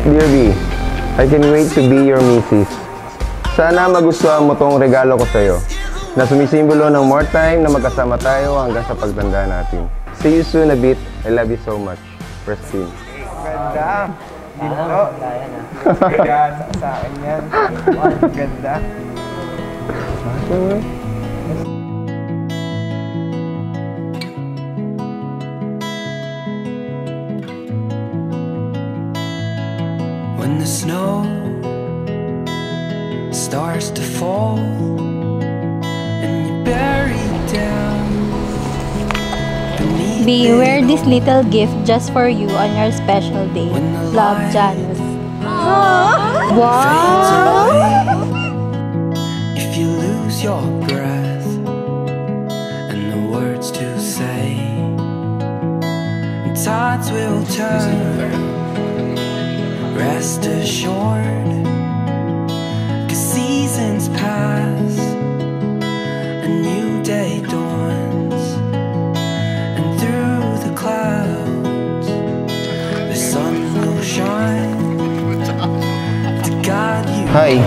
Dear B, I can wait to be your missus. Sana magustuhan mo tong regalo ko sa'yo, na sumisimbolo ng more time na magkasama tayo hanggang sa pagtanda natin. See you soon a bit. I love you so much. Pristine. Ganda. Ginto. Ganda sa akin yan. Ganda. When the snow starts to fall and you're buried down beneath B, wear this little gift just for you on your special day. Love, Janus. Wow! If you lose your breath and the words to say, tides will turn. Rest assured, 'cause seasons pass, a new day dawns, and through the clouds the sun will shine to guide you. Hi!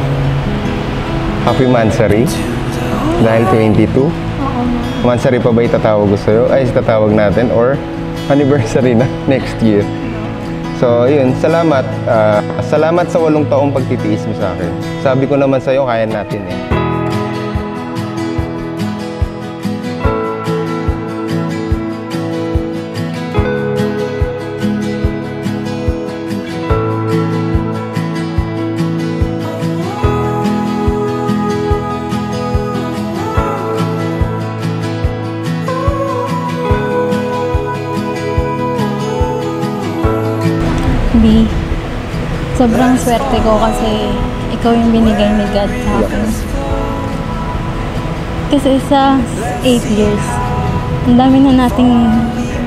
Happy Mansari. Dahil 22. Mansari pa ba itatawag ko sa'yo? Ay, itatawag natin or anniversary na next year. So, yun. Salamat. Salamat sa 8 taong pagtitiis mo sa akin. Sabi ko naman sa'yo, kaya natin eh. B, sobrang swerte ko kasi ikaw yung binigay ni God sa akin. Kasi sa 8 years, ang dami na nating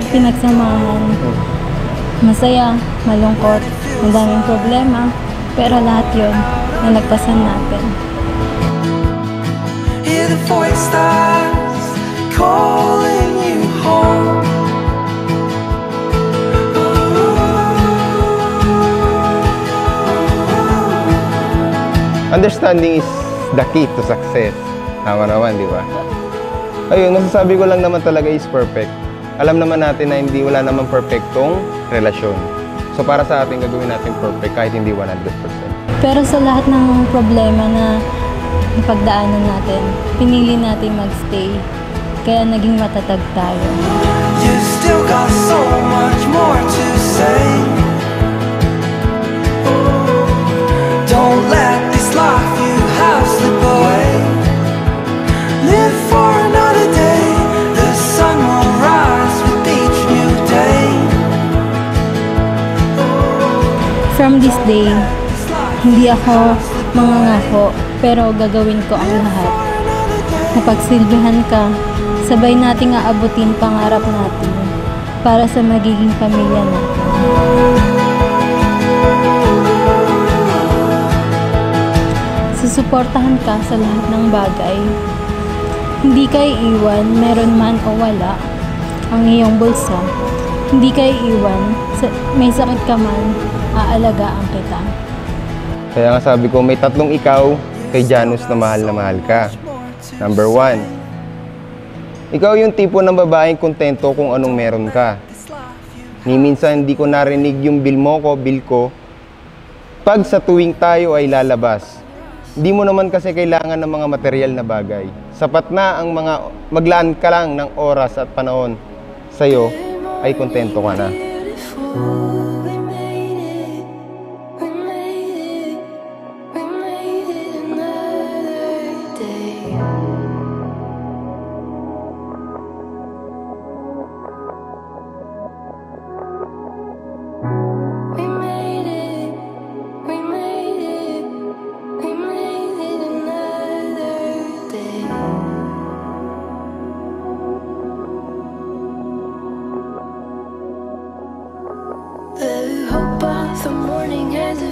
pinagsamahan. Masaya, malungkot, ang daming problema, pero lahat yun, nalagpasan natin. Hear the voice that's calling you home. Understanding is the key to success. Tama naman, di ba? Ayun, masasabi ko lang naman talaga is perfect. Alam naman natin na wala naman perfectong relasyon. So para sa atin, gagawin natin perfect kahit hindi 100%. Pero sa lahat ng problema na napagdaanan natin, pinili natin magstay. Kaya naging matatag tayo. You still got so much more to say. Don't let this life you have slip away. Live for another day. The sun will rise with each new day. From this day, hindi ako mangangako, pero gagawin ko ang lahat. Napagsilbihan ka, sabay nating aabutin pangarap natin para sa magiging pamilya natin. Susuportahan ka sa lahat ng bagay. Hindi ka iiwan, meron man o wala, ang iyong bulsa. Hindi ka iiwan, may sakit ka man, aalagaan kita. Kaya nga sabi ko, may 3 ikaw kay Janus na mahal ka. Number 1, ikaw yung tipo ng babaeng kontento kung anong meron ka. Ni minsan hindi ko narinig yung bill ko, pag sa tuwing tayo ay lalabas. Hindi mo naman kasi kailangan ng mga material na bagay. Sapat na ang maglaan ka lang ng oras at panahon sa'yo ay kontento ka na.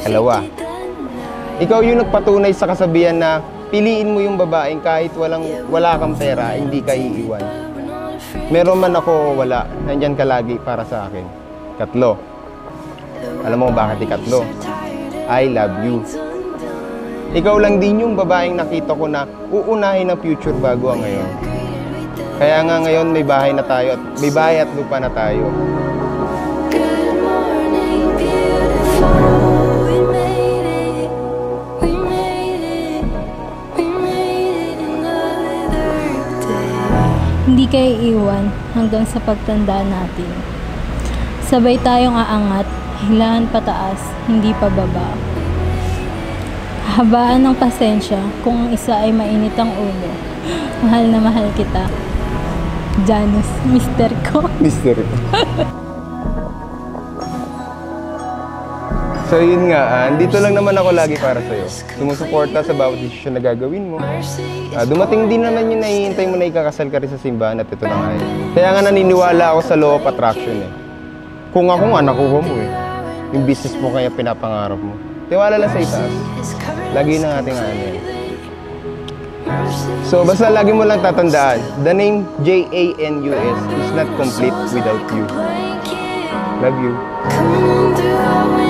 Dalawa, ikaw yung nagpatunay sa kasabihan na piliin mo yung babaeng kahit wala kang pera, hindi ka iiwan. Meron man ako o wala, nandyan ka lagi para sa akin. 3, alam mo bakit 3? I love you. Ikaw lang din yung babaeng nakita ko na uunahin ang future bago ang ngayon. Kaya nga ngayon may bahay na tayo at may bahay at lupa na tayo. Good morning, beautiful. We made it. We made it. We made it another day. Hindi kayo iwan hanggang sa pagtanda natin. Sabay tayong aangat, hilahan pataas, hindi pababa. Habaan ng pasensya kung ang isa ay mainit ang ulo. Mahal na mahal kita. Janus, mister ko. Mister. So yun nga, dito lang naman ako lagi para sa'yo. Sumusuporta sa bawat desisyon na gagawin mo. Dumating din naman yung nahihintay mo na ikakasal ka rin sa simbahan at ito na nga yun. Kaya nga naniniwala ako sa law of attraction eh. Kung ako nga, nakuha mo eh. Yung business mo kaya pinapangarap mo. Tiwala lang sa itaas. Lagi na ating ano yan. So basta lagi mo lang tatandaan, the name Janus is not complete without you. Love you. Come on through our